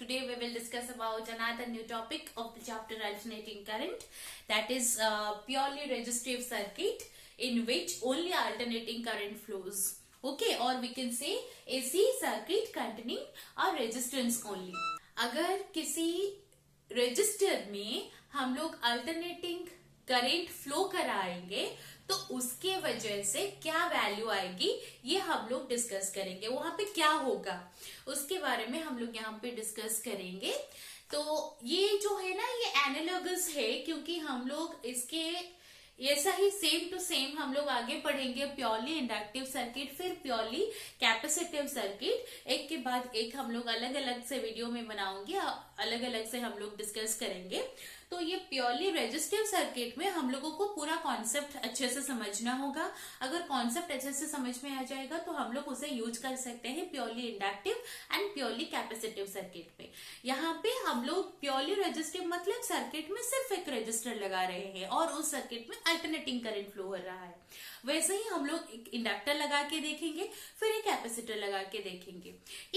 today we will discuss about another new topic of the chapter alternating current, that is purely resistive circuit in which only alternating current flows. Okay, or we can say AC circuit containing a resistance only. अगर किसी register में हम लोग alternating current flow कराएंगे तो उसके वजह से क्या वैल्यू आएगी ये हम लोग डिस्कस करेंगे। वहां पे क्या होगा उसके बारे में हम लोग यहाँ पे डिस्कस करेंगे। तो ये जो है ना ये एनालॉगस है, क्योंकि हम लोग इसके ऐसा ही सेम टू सेम हम लोग आगे पढ़ेंगे प्योरली इंडक्टिव सर्किट, फिर प्योरली कैपेसिटिव सर्किट। एक के बाद एक हम लोग अलग अलग से वीडियो में बनाऊंगी, अलग अलग से हम लोग डिस्कस करेंगे। तो ये प्योरली रेजिस्टिव सर्किट में हम लोगों को पूरा कॉन्सेप्ट अच्छे से समझना होगा। अगर कॉन्सेप्ट अच्छे से समझ में आ जाएगा तो हम लोग उसे यूज कर सकते हैं purely inductive and purely capacitive circuit में। यहाँ पे हम लोग प्योरली रेजिस्टिव मतलब सर्किट में सिर्फ एक रेजिस्टर लगा रहे हैं और उस सर्किट में अल्टरनेटिंग करंट फ्लो हो रहा है। वैसे ही हम लोग एक इंडक्टर लगा के देखेंगे, फिर एक कैपेसिटर लगा के देखेंगे।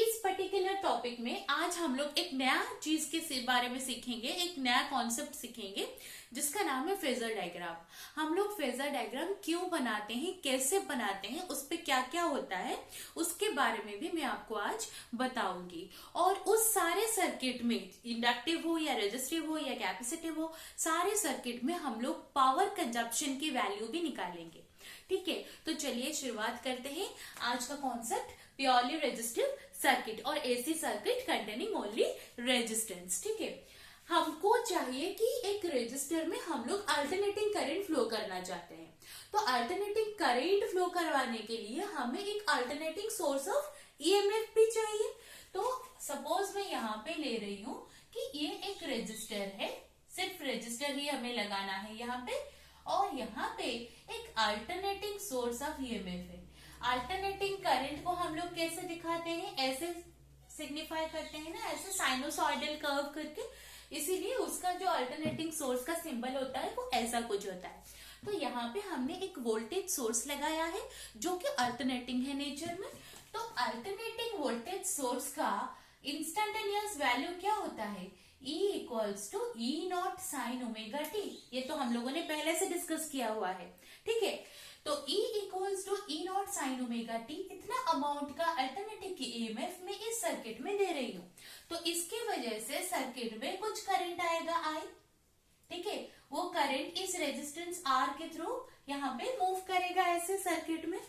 इस पर्टिकुलर टॉपिक में आज हम लोग एक नया चीज के बारे में सीखेंगे, एक नया कॉन्सेप्ट सीखेंगे जिसका नाम है फेजर डायग्राम। हम लोग फेजर डायग्राम क्यों बनाते हैं, कैसे बनाते हैं, उस पे क्या क्या होता है उसके बारे में भी मैं आपको आज बताऊंगी। और उस सारे सर्किट में इंडक्टिव हो या रेजिस्टिव हो या कैपेसिटिव हो, सारे सर्किट में हम लोग पावर कंजप्शन की वैल्यू भी निकालेंगे। ठीक है, तो चलिए शुरुआत करते हैं। आज का कॉन्सेप्ट प्योरली रेजिस्टिव सर्किट और AC circuit containing only resistance. ठीक है, हमको चाहिए कि एक रेजिस्टर में हम लोग अल्टरनेटिंग करंट फ्लो करना चाहते हैं। तो अल्टरनेटिंग करंट फ्लो करवाने के लिए हमें एक अल्टरनेटिंग सोर्स ऑफ ईएमएफ भी चाहिए। तो सपोज मैं यहाँ पे ले रही हूँ कि ये एक रेजिस्टर है, सिर्फ रेजिस्टर ही हमें लगाना है यहाँ पे, और यहाँ पे एक अल्टरनेटिंग सोर्स ऑफ ईएमएफ है। अल्टरनेटिंग करंट को हम लोग कैसे दिखाते हैं, ऐसे सिग्निफाई करते हैं ना, ऐसे साइनोसॉइडल कर्व करके, इसीलिए उसका जो अल्टरनेटिंग सोर्स का सिंबल होता है वो ऐसा कुछ होता है। तो यहाँ पे हमने एक वोल्टेज सोर्स लगाया है जो कि अल्टरनेटिंग है नेचर में। तो अल्टरनेटिंग वोल्टेज सोर्स का इंस्टेंटेनियस वैल्यू क्या होता है, E equals to E naught sine omega T. ये तो हम लोगों ने पहले से डिस्कस किया हुआ है। ठीक है, तो E equals to E naught sine omega t, इतना अमाउंट का अल्टरनेटिव की ईएमएफ में इस सर्किट में दे रही हूँ। तो इसके वजह से सर्किट में कुछ करंट आएगा आई। ठीक है, वो करंट इस रेजिस्टेंस R के थ्रू यहाँ पे मूव करेगा ऐसे सर्किट में।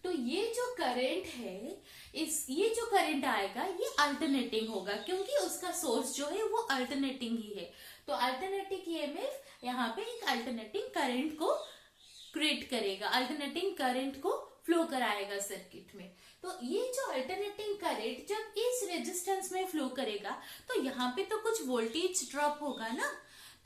तो ये जो करंट है, ये जो करंट आएगा ये अल्टरनेटिंग होगा, क्योंकि उसका सोर्स जो है वो अल्टरनेटिंग ही है। तो अल्टरनेटिंग ईएमएफ यहाँ पे एक अल्टरनेटिंग करंट को क्रिएट करेगा, अल्टरनेटिंग करंट को फ्लो कराएगा सर्किट में। तो ये जो अल्टरनेटिंग करंट जब इस रेजिस्टेंस में फ्लो करेगा तो यहाँ पे तो कुछ वोल्टेज ड्रॉप होगा ना।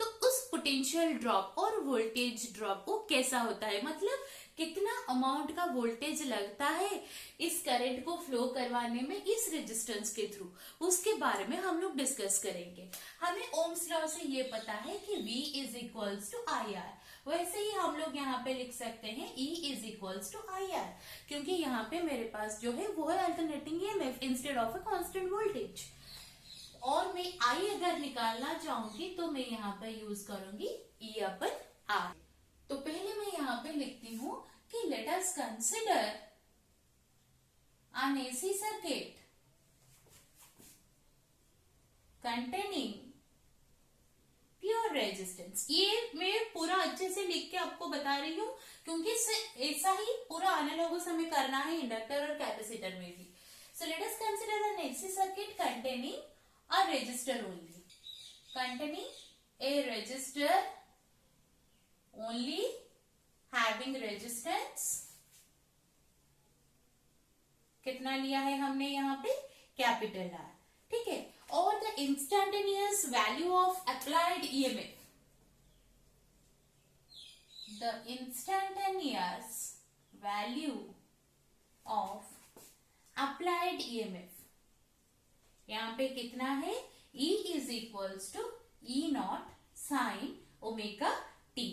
तो उस पोटेंशियल ड्रॉप और वोल्टेज ड्रॉप वो कैसा होता है, मतलब कितना अमाउंट का वोल्टेज लगता है इस करंट को फ्लो करवाने में इस रेजिस्टेंस के थ्रू, उसके बारे में हम लोग डिस्कस करेंगे। हमें ओम्स लॉ से ये पता है कि V is equals to I R, वैसे ही हम लोग यहाँ पे लिख सकते हैं E is equals to I R, क्योंकि यहाँ पे मेरे पास जो है वो है alternating EMF instead of a constant voltage. और मैं I अगर निकालना चाहूंगी तो मैं यहाँ पे यूज करूंगी E अपन R। तो पहले मैं यहाँ पे लिखती हूँ कि let us consider N AC circuit containing pure resistance. ये मैं पूरा अच्छे से लिख के आपको बता रही हूँ क्योंकि ऐसा ही पूरा एनालॉगस हमें करना है इंडक्टर और कैपेसिटर में भी। So let us consider N AC circuit containing a resistor only, containing a resistor only having resistance, कितना लिया है हमने यहाँ पे, कैपिटल R। ठीक है, और the instantaneous value of applied EMF, the instantaneous value of applied EMF यहाँ पे कितना है, E is equals to E naught sine omega t.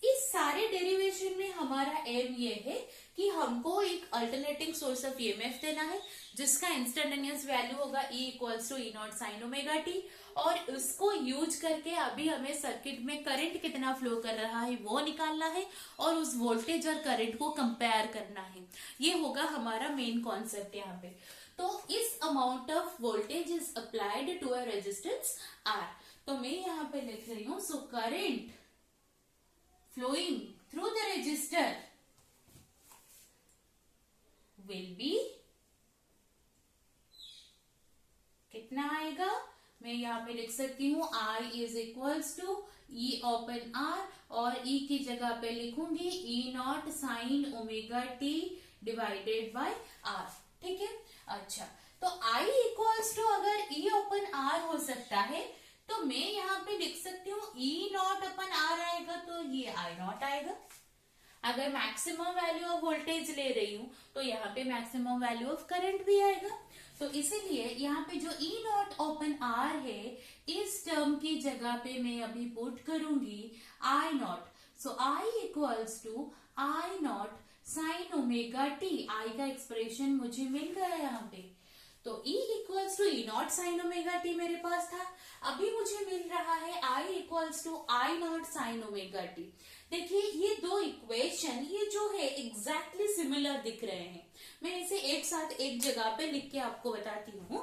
इस सारे डेरिवेशन में हमारा एम ये है कि हमको एक अल्टरनेटिंग सोर्स ऑफ ईएमएफ देना है जिसका इंस्टेंटेनियस वैल्यू होगा E equals to E naught sine omega T, और उसको यूज करके अभी हमें सर्किट में करंट कितना फ्लो कर रहा है वो निकालना है और उस वोल्टेज और करंट को कंपेयर करना है। ये होगा हमारा मेन कॉन्सेप्ट यहाँ पे। तो इस amount of voltage is applied to a resistance R। तो मैं यहाँ पे लिख रही हूं, so current flowing through the resistor will be, कितना आएगा, मैं यहाँ पे लिख सकती हूँ I is equals to E upon R, और E की जगह पे लिखूंगी E naught sine omega t divided by R। ठीक है, अच्छा, तो I इक्वल्स टू अगर E ओपन R हो सकता है तो मैं यहाँ पे लिख सकती हूँ E नॉट अपन R आएगा तो ये I नॉट आएगा। अगर मैक्सिमम वैल्यू ऑफ वोल्टेज ले रही हूं तो यहाँ पे मैक्सिमम वैल्यू ऑफ करंट भी आएगा। तो इसीलिए यहाँ पे जो E नॉट ओपन R है, इस टर्म की जगह पे मैं अभी पुट करूंगी I naught. So I equals to I naught sine omega t. I का एक्सप्रेशन मुझे मिल गया यहाँ पे। तो E equals to E naught sine omega t मेरे पास था, अभी मुझे मिल रहा है I equals to I naught sine omega t. देखिए ये दो इक्वेशन ये जो है एग्जैक्टली सिमिलर दिख रहे हैं। मैं इसे एक साथ एक जगह पे लिख के आपको बताती हूँ।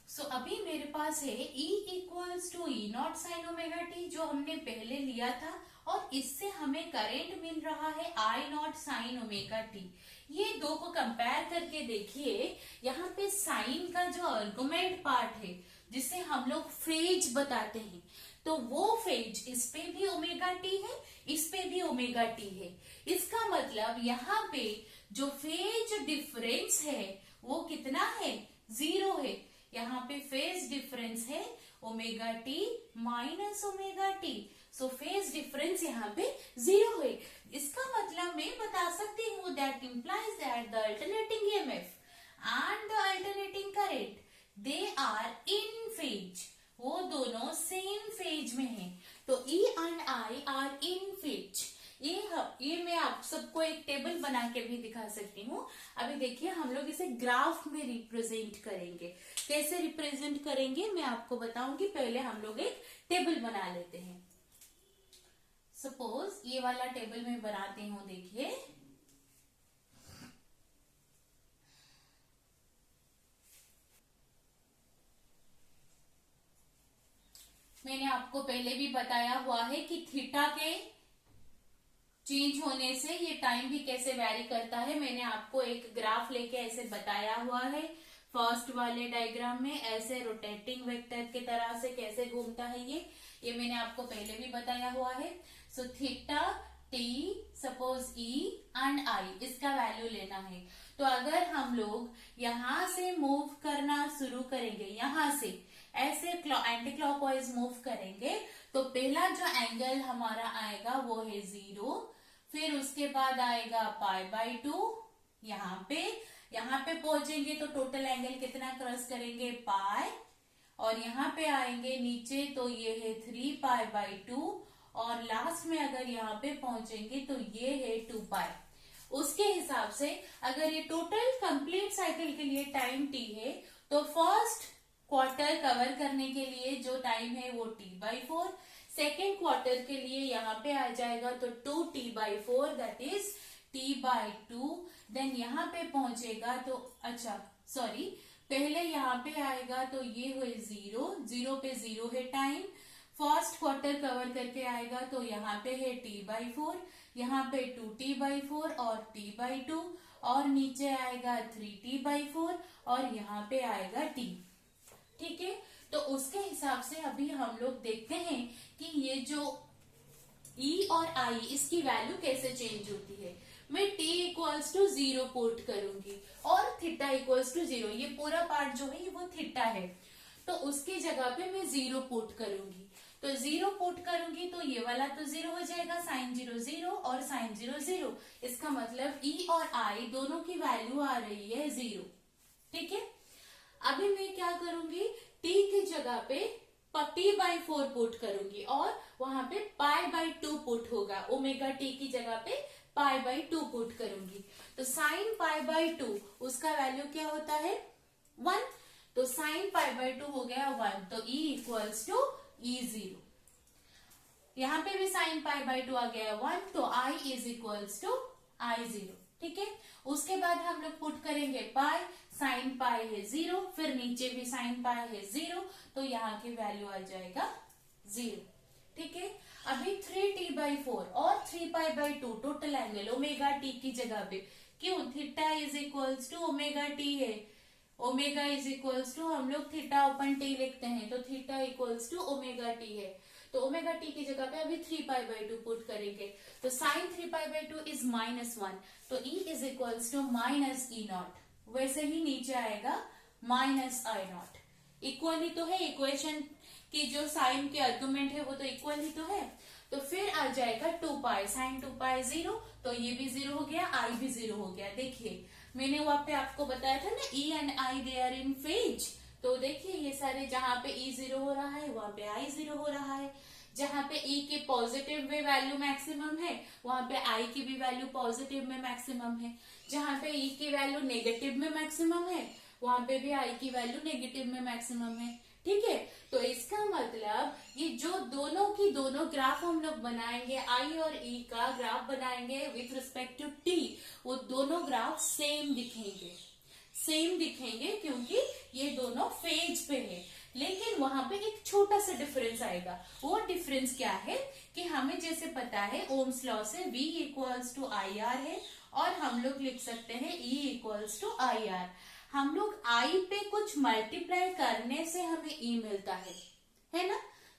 सो अभी मेरे पास है E equals to E naught sine omega t जो हमने पहले लिया था, और इससे हमें करंट मिल रहा है I naught sine omega T. ये दो को कंपेयर करके देखिए, यहाँ पे साइन का जो आर्गुमेंट पार्ट है जिसे हम लोग फेज बताते हैं, तो वो फेज इस पे भी ओमेगा टी है, इस पे भी ओमेगा टी है। इसका मतलब यहाँ पे जो फेज डिफरेंस है वो कितना है, 0 है। यहाँ पे फेज डिफरेंस है omega T minus omega T. So phase difference यहाँ पे 0 है। इसका मतलब मैं बता सकती हूँ that implies that the alternating EMF and the alternating current they are in phase, वो दोनों सेम फेज में हैं। तो E and I are in phase. ये मैं आप सबको एक टेबल बना के भी दिखा सकती हूँ। अभी देखिए हम लोग इसे ग्राफ में रिप्रेजेंट करेंगे। कैसे रिप्रेजेंट करेंगे मैं आपको बताऊंगी, पहले हम लोग एक टेबल बना लेते हैं। सपोज ये वाला टेबल मैं बनाती हूँ, देखिए मैंने आपको पहले भी बताया हुआ है कि थीटा के चेंज होने से ये टाइम भी कैसे वैरी करता है। मैंने आपको एक ग्राफ लेके ऐसे बताया हुआ है। फर्स्ट वाले डायग्राम में ऐसे रोटेटिंग वेक्टर की तरह से कैसे घूमता है ये मैंने आपको पहले भी बताया हुआ है। So theta T suppose E and I इसका वैल्यू लेना है। तो अगर हम लोग यहां से मूव करना शुरू करेंगे, यहां से ऐसे एंटी क्लॉकवाइज मूव करेंगे, तो पहला जो एंगल हमारा आएगा वो है 0, फिर उसके बाद आएगा π/2। यहाँ पे पहुंचेंगे तो टोटल एंगल कितना क्रॉस करेंगे, पाई, और यहाँ पे आएंगे नीचे तो ये है 3π/2, और लास्ट में अगर यहाँ पे पहुंचेंगे तो ये है 2π। उसके हिसाब से अगर ये टोटल कंप्लीट साइकिल के लिए टाइम t है, तो फर्स्ट क्वार्टर कवर करने के लिए जो टाइम है वो t/4, सेकेंड क्वार्टर के लिए यहाँ पे आ जाएगा तो 2t/4 that is t/2। Then यहाँ पे पहुंचेगा तो पहले यहाँ पे आएगा तो ये हुए 0 पे 0 है टाइम। फर्स्ट क्वार्टर कवर करके आएगा तो यहाँ पे है t/4, यहाँ पे 2t/4 और t/2, और नीचे आएगा 3t/4 और यहाँ पे आएगा t। ठीक है, तो उसके हिसाब से अभी हम लोग देखते हैं कि ये जो E और I इसकी वैल्यू कैसे चेंज होती है। मैं t इक्वल्स टू 0 पुट करूंगी और थीटा इक्वल्स टू 0, ये पूरा पार्ट जो है वो थीटा है, तो उसकी जगह पे मैं 0 पुट करूंगी। तो 0 पुट करूंगी तो ये वाला तो 0 हो जाएगा, साइन 0 0 और साइन 0 0। इसका मतलब E और I दोनों की वैल्यू आ रही है 0। ठीक है, अभी मैं क्या करूंगी, t की जगह पे t/4 पुट करूंगी और वहां पे π/2 पुट होगा, ओमेगा टी की जगह पे π/2 पुट करूंगी। तो साइन π/2 उसका वैल्यू क्या होता है 1, तो साइन π/2 हो गया 1, तो E इक्वल्स टू E0। यहाँ पे भी साइन π/2 आ गया 1, तो I is equals to I0। ठीक है, उसके बाद हम लोग पुट करेंगे पाई, साइन पाई है 0, फिर नीचे भी साइन पाई है 0, तो यहाँ की वैल्यू आ जाएगा 0। ठीक है, अभी 3t/4 और 3π/2 टोटल एंगल ओमेगा टी की जगह पे, क्यों theta is equals to omega T है, ओमेगा इज इक्वल्स टू हम लोग थीटा अपन टी लिखते हैं, तो theta equals to omega T है, तो ओमेगा टी की जगह पे अभी 3π/2 पुट करेंगे, तो साइन 3π/2 इज -1, तो E is equals to -E0। वैसे ही नीचे आएगा -I0। इक्वल ही तो है, इक्वेशन की जो साइन के आर्गुमेंट है वो तो इक्वल ही तो है। तो फिर आ जाएगा 2π, साइन 2π 0, तो ये भी 0 हो गया, I भी 0 हो गया। देखिए मैंने वहां पे आपको बताया था ना E and I they are in phase, तो देखिए ये सारे जहां पे E 0 हो रहा है वहां पे I 0 हो रहा है, जहां पे E के पॉजिटिव में वैल्यू मैक्सिमम है वहां पे I की भी वैल्यू पॉजिटिव में मैक्सिमम है, जहां पे E की वैल्यू नेगेटिव में मैक्सिमम है वहां पे भी I की वैल्यू नेगेटिव में मैक्सिमम है। ठीक है, तो इसका मतलब ये जो दोनों की दोनों ग्राफ हम लोग बनाएंगे, I और E का ग्राफ बनाएंगे विथ रिस्पेक्ट टू T, वो दोनों ग्राफ सेम दिखेंगे, सेम दिखेंगे क्योंकि ये दोनों फेज पे है। लेकिन वहां पे एक छोटा सा डिफरेंस आएगा, वो डिफरेंस क्या है कि हमें जैसे पता है ओम्स लॉ से V इक्वल्स टू IR है, और हम लोग लिख सकते हैं E इक्वल्स टू IR। हम लोग I पे कुछ मल्टीप्लाई करने से हमें E मिलता है ना,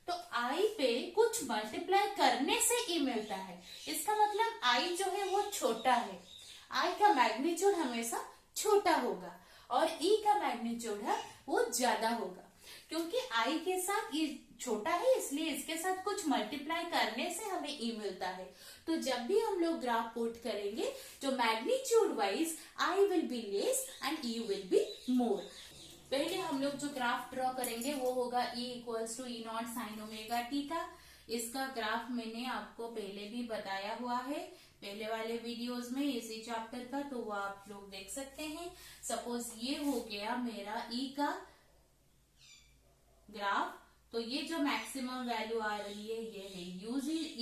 तो I पे कुछ मल्टीप्लाई करने से E मिलता है, इसका मतलब I जो है वो छोटा है, I का मैग्नीट्यूड हमेशा छोटा होगा और E का मैग्नीट्यूड है वो ज्यादा होगा, क्योंकि I के साथ ये छोटा है इसलिए इसके साथ कुछ मल्टीप्लाई करने से हमें E मिलता है। तो जब भी हम लोग ग्राफ पुट करेंगे तो magnitude wise I will be less and E will be more. पहले हम लोग जो ग्राफ ड्रॉ करेंगे वो होगा E equals to E0 sine omega T का। इसका ग्राफ मैंने आपको पहले भी बताया हुआ है पहले वाले वीडियोस में इसी चैप्टर का, तो वो आप लोग देख सकते हैं। सपोज ये हो गया मेरा E का ग्राफ, तो ये जो मैक्सिमम वैल्यू आ रही है ये है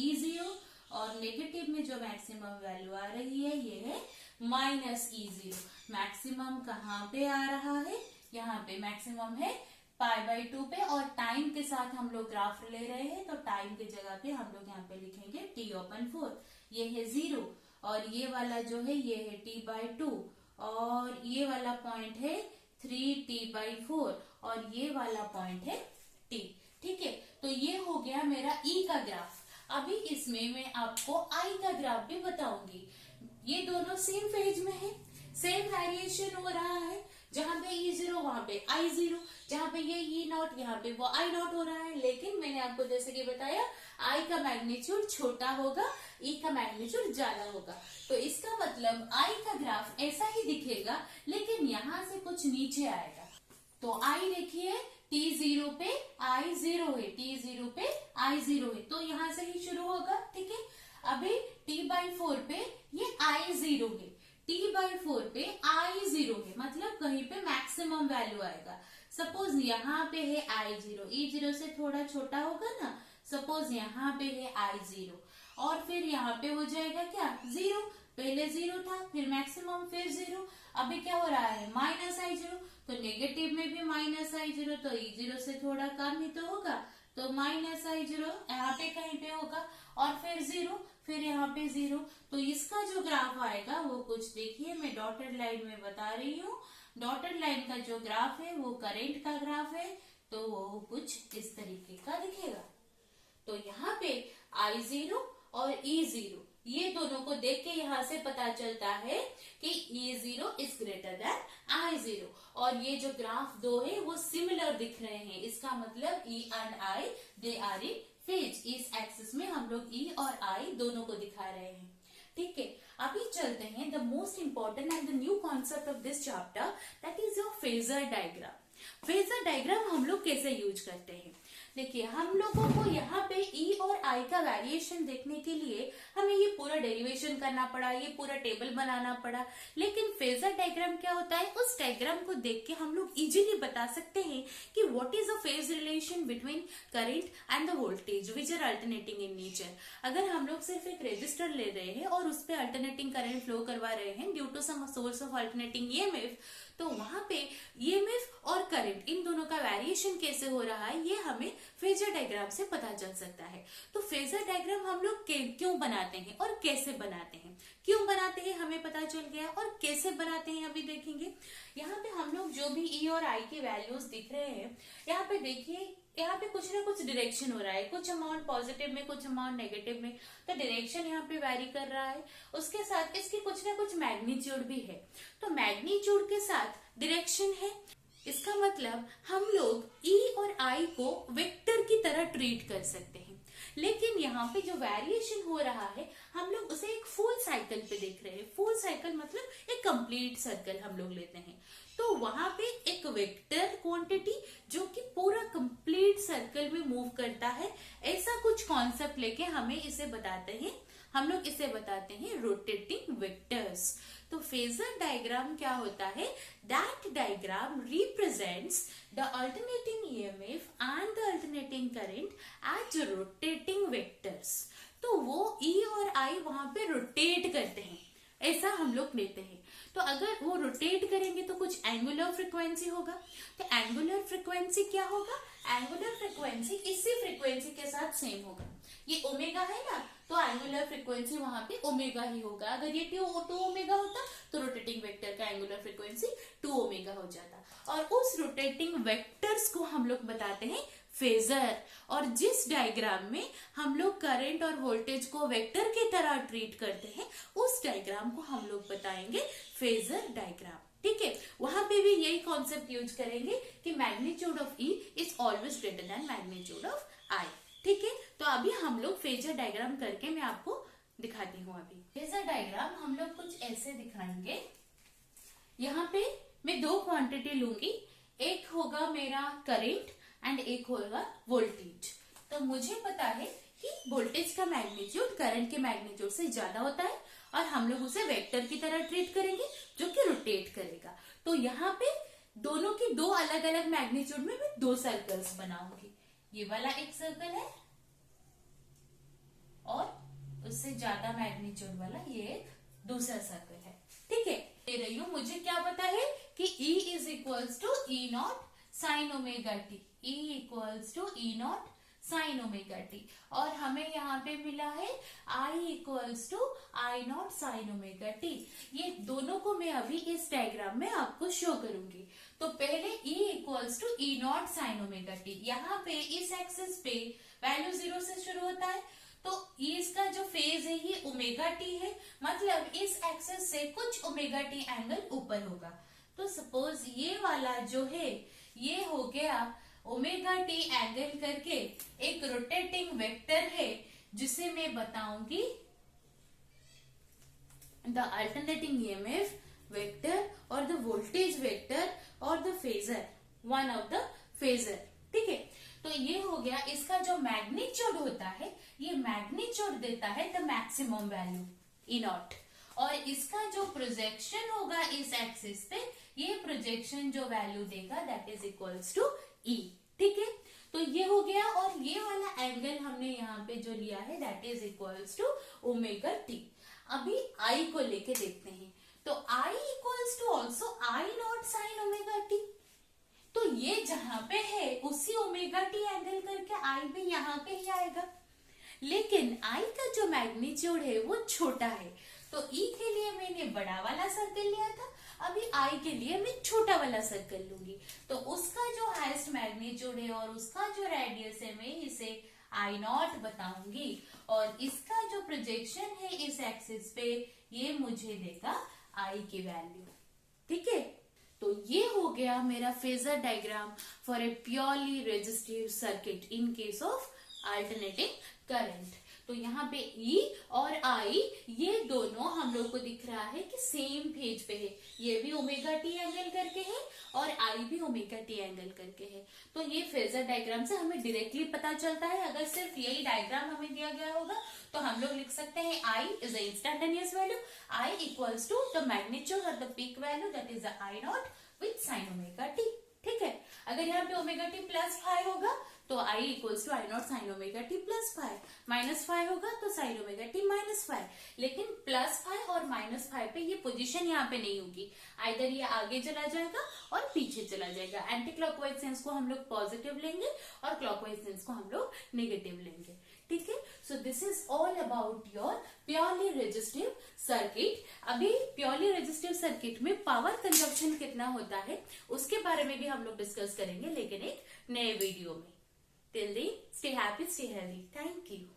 E0, और नेगेटिव में जो मैक्सिमम वैल्यू आ रही है ये है -E0। मैक्सिमम कहाँ पे आ रहा है, यहाँ पे मैक्सिमम है π/2 पे, और टाइम के साथ हम लोग ग्राफ ले रहे हैं तो टाइम की जगह पे हम लोग यहाँ पे लिखेंगे T/4, ये है 0, और ये वाला जो है ये है T/2, और ये वाला पॉइंट है 3T/4, और ये वाला पॉइंट है T। ठीक है, तो ये हो गया मेरा E का ग्राफ। अभी इसमें मैं आपको I का ग्राफ भी बताऊंगी। ये दोनों सेम फेज में है, सेम वेरिएशन हो रहा है, जहां पे E0 वहां पे I0, जहां पे ये E0 यहाँ पे वो I0 हो रहा है, लेकिन मैंने आपको जैसे कि बताया I का मैग्नीट्यूड छोटा होगा, E का मैग्नीट्यूड ज्यादा होगा, तो इसका मतलब I का ग्राफ ऐसा ही दिखेगा लेकिन यहाँ से कुछ नीचे आएगा। तो I देखिए T0 पे I0 है, T0 पे I0 है, तो यहाँ से ही शुरू होगा। ठीक है, अभी T/4 पे ये I0 है, T/4 पे I0 है, मतलब कहीं पे मैक्सिमम वैल्यू आएगा। सपोज यहाँ पे है I0, E0 से थोड़ा छोटा होगा ना, सपोज यहाँ पे है I0, और फिर यहाँ पे हो जाएगा क्या 0, पहले 0 था फिर मैक्सिमम फिर 0, अभी क्या हो रहा है -I0, तो नेगेटिव में भी -I0, तो E0 से थोड़ा कम ही तो होगा, तो -I0 यहाँ पे कहीं पे होगा, और फिर 0, फिर यहाँ पे 0, तो इसका जो ग्राफ आएगा वो कुछ देखिए मैं डॉटेड लाइन में बता रही हूँ। डॉटेड लाइन का जो ग्राफ है वो करंट का ग्राफ है, तो वो कुछ इस तरीके का दिखेगा। तो यहाँ पे I0 और E0 ये दोनों को देख के यहाँ से पता चलता है कि E0 is greater than I0, और ये जो ग्राफ दो है वो सिमिलर दिख रहे हैं, इसका मतलब E and I they are in phase. इस एक्सिस में हम लोग E और I दोनों को दिखा रहे हैं। ठीक है, अभी चलते हैं the most important and the new concept of this chapter, that is your phasor diagram. Phasor diagram हम लोग कैसे यूज करते हैं? देखिए, हम लोगों को यहाँ पे ई और आई का वेरिएशन देखने के लिए हमें ये पूरा डेरिवेशन करना पड़ा, ये पूरा टेबल बनाना पड़ा। लेकिन फेजर डायग्राम क्या होता है, उस डायग्राम को देख के हम लोग इजीली बता सकते हैं कि what is a phase relation between current and the voltage which are alternating in nature. अगर हम लोग सिर्फ एक रेजिस्टर ले रहे हैं और उस पर अल्टरनेटिंग करंट फ्लो करवा रहे हैं due to some source of alternating EMF, तो वहां पे ईएमएफ और करंट इन दोनों का वेरिएशन कैसे हो रहा है ये हमें फेजर डायग्राम से पता चल सकता है। तो फेजर डायग्राम हम लोग क्यों बनाते हैं और कैसे बनाते हैं, क्यों बनाते हैं हमें पता चल गया, और कैसे बनाते हैं अभी देखेंगे। यहाँ पे हम लोग जो भी ई और आई की वैल्यूज दिख रहे हैं, यहाँ पे देखिए, यहाँ पे कुछ ना कुछ डायरेक्शन हो रहा है, कुछ अमाउंट पॉजिटिव में, कुछ अमाउंट नेगेटिव में, तो डायरेक्शन यहाँ पे वैरी कर रहा है। उसके साथ इसकी कुछ ना कुछ मैग्नीट्यूड भी है, तो मैग्नीट्यूड के साथ डायरेक्शन है। इसका मतलब हम लोग ई और आई को वेक्टर की तरह ट्रीट कर सकते हैं। लेकिन यहाँ पे जो वेरिएशन हो रहा है हम लोग उसे एक फुल साइकिल पे देख रहे हैं। फुल साइकिल मतलब एक कंप्लीट सर्कल हम लोग लेते हैं, तो वहां पे एक वेक्टर क्वांटिटी जो कि पूरा कंप्लीट सर्कल में मूव करता है, ऐसा कुछ कॉन्सेप्ट लेके हमें इसे बताते हैं, हम लोग इसे बताते हैं रोटेटिंग वेक्टर्स। तो फेजर डायग्राम क्या होता है, that diagram represents the alternating EMF and the alternating current as rotating vectors. तो वो ई और आई वहां पे रोटेट करते हैं, ऐसा हम लोग लेते हैं। तो अगर वो रोटेट करेंगे तो कुछ एंगुलर फ्रीक्वेंसी होगा। तो एंगुलर फ्रीक्वेंसी क्या होगा, एंगुलर फ्रीक्वेंसी इसी फ्रीक्वेंसी के साथ सेम होगा। ये ओमेगा है ना, तो एंगुलर फ्रीक्वेंसी वहां पे ओमेगा ही होगा। अगर ये टू ओमेगा होता तो रोटेटिंग वेक्टर का एंगुलर फ्रीक्वेंसी 2 ओमेगा हो जाता। और उस रोटेटिंग वेक्टर्स को हम लोग बताते हैं फेजर। और जिस डायग्राम में हम लोग करंट और वोल्टेज को वेक्टर की तरह ट्रीट करते हैं, उस डायग्राम को हम लोग बताएंगे फेजर डायग्राम। ठीक है, वहां पे भी यही कॉन्सेप्ट यूज करेंगे कि magnitude of E is always greater than magnitude of I. ठीक है, तो अभी हम लोग फेजर डायग्राम करके मैं आपको दिखाती हूँ। अभी फेजर डायग्राम हम लोग कुछ ऐसे दिखाएंगे। यहाँ पे मैं 2 क्वांटिटी लूंगी, एक होगा मेरा करंट एंड एक होगा वोल्टेज। तो मुझे पता है कि वोल्टेज का मैग्नीट्यूड करंट के मैग्नीट्यूड से ज्यादा होता है, और हम लोग उसे वेक्टर की तरह ट्रीट करेंगे जो कि रोटेट करेगा। तो यहाँ पे दोनों की 2 अलग अलग मैग्नीट्यूड में मैं 2 सर्कल्स बनाऊंगी। ये वाला एक सर्कल है और उससे ज्यादा मैग्नीट्यूड वाला ये एक दूसरा सर्कल है। ठीक है, दे रही हूँ, मुझे क्या पता है कि E is equals to E naught sine omega T, E equals to E naught sine omega T, और हमें यहाँ पे मिला है I equals to I not sine omega T. ये दोनों को मैं अभी इस डायग्राम में आपको शो करूंगी। तो पहले E equals to E naught sine omega T, यहाँ पे इस एक्सिस पे वैल्यू 0 से शुरू होता है, तो इसका जो फेज है ये ओमेगा टी है, मतलब इस एक्सिस से कुछ ओमेगा टी एंगल ऊपर होगा। तो सपोज ये वाला जो है ये हो गया ओमेगा टी एंगल करके एक रोटेटिंग वेक्टर है, जिसे मैं बताऊंगी द अल्टरनेटिंग ईएमएफ वेक्टर और द वोल्टेज वेक्टर और the phasor, one of the phasor. ठीक है, तो ये हो गया। इसका जो मैग्नीट्यूड होता है, ये मैग्नीट्यूड देता है the maximum value E not, और इसका जो प्रोजेक्शन होगा इस एक्सिस पे, ये प्रोजेक्शन जो वैल्यू देगा दैट इज इक्वल्स टू ई। ठीक है, तो ये हो गया। और ये वाला एंगल हमने यहाँ पे जो लिया है that is equals to omega t. अभी आई को लेके देखते हैं, तो I equals to also I not sine omega t. तो ये जहां पे है उसी ओमेगा टी एंगल करके आई भी यहाँ पे ही आएगा, लेकिन आई का जो मैग्नीट्यूड है वो छोटा है। तो ई के लिए मैंने बड़ा वाला सर्कल लिया था, अभी आई के लिए मैं छोटा वाला सर्कल लूंगी। तो उसका जो हाईएस्ट मैग्नीट्यूड है और उसका जो रेडियस है मैं इसे आई नॉट बताऊंगी, और इसका जो प्रोजेक्शन है इस एक्सिस पे ये मुझे देगा आई की वैल्यू। ठीक है, तो ये हो गया मेरा phasor diagram for a purely resistive circuit in case of alternating current. तो यहाँ पे E और I ये दोनों हम लोग को दिख रहा है कि सेम फेज पे है, ये भी ओमेगा टी एंगल करके है और I भी ओमेगा टी एंगल करके है। तो ये फेजर डायग्राम से हमें डायरेक्टली पता चलता है। अगर सिर्फ यही डायग्राम हमें दिया गया होगा तो हम लोग लिख सकते हैं I is the instantaneous value, I equals to the magnitude or the peak value that is the I not with sine omega t. ठीक है, अगर यहाँ पे ओमेगा टी प्लस 5 होगा तो I equals to I not sine omega T plus 5, -5 होगा तो sign omega T -5। लेकिन +5 और -5 पे ये पोजीशन यहाँ पे नहीं होगी, आइदर ये आगे चला जाएगा और पीछे चला जाएगा। एंटी क्लॉकवाइज सेंस को हम लोग पॉजिटिव लेंगे और क्लॉकवाइज सेंस को हम लोग नेगेटिव लेंगे। ठीक है, so this is all about your purely resistive circuit. अभी प्योरली रेजिस्टिव सर्किट में पावर कंजप्शन कितना होता है उसके बारे में भी हम लोग डिस्कस करेंगे, लेकिन एक नए वीडियो में। Till then, stay happy, stay healthy. Thank you.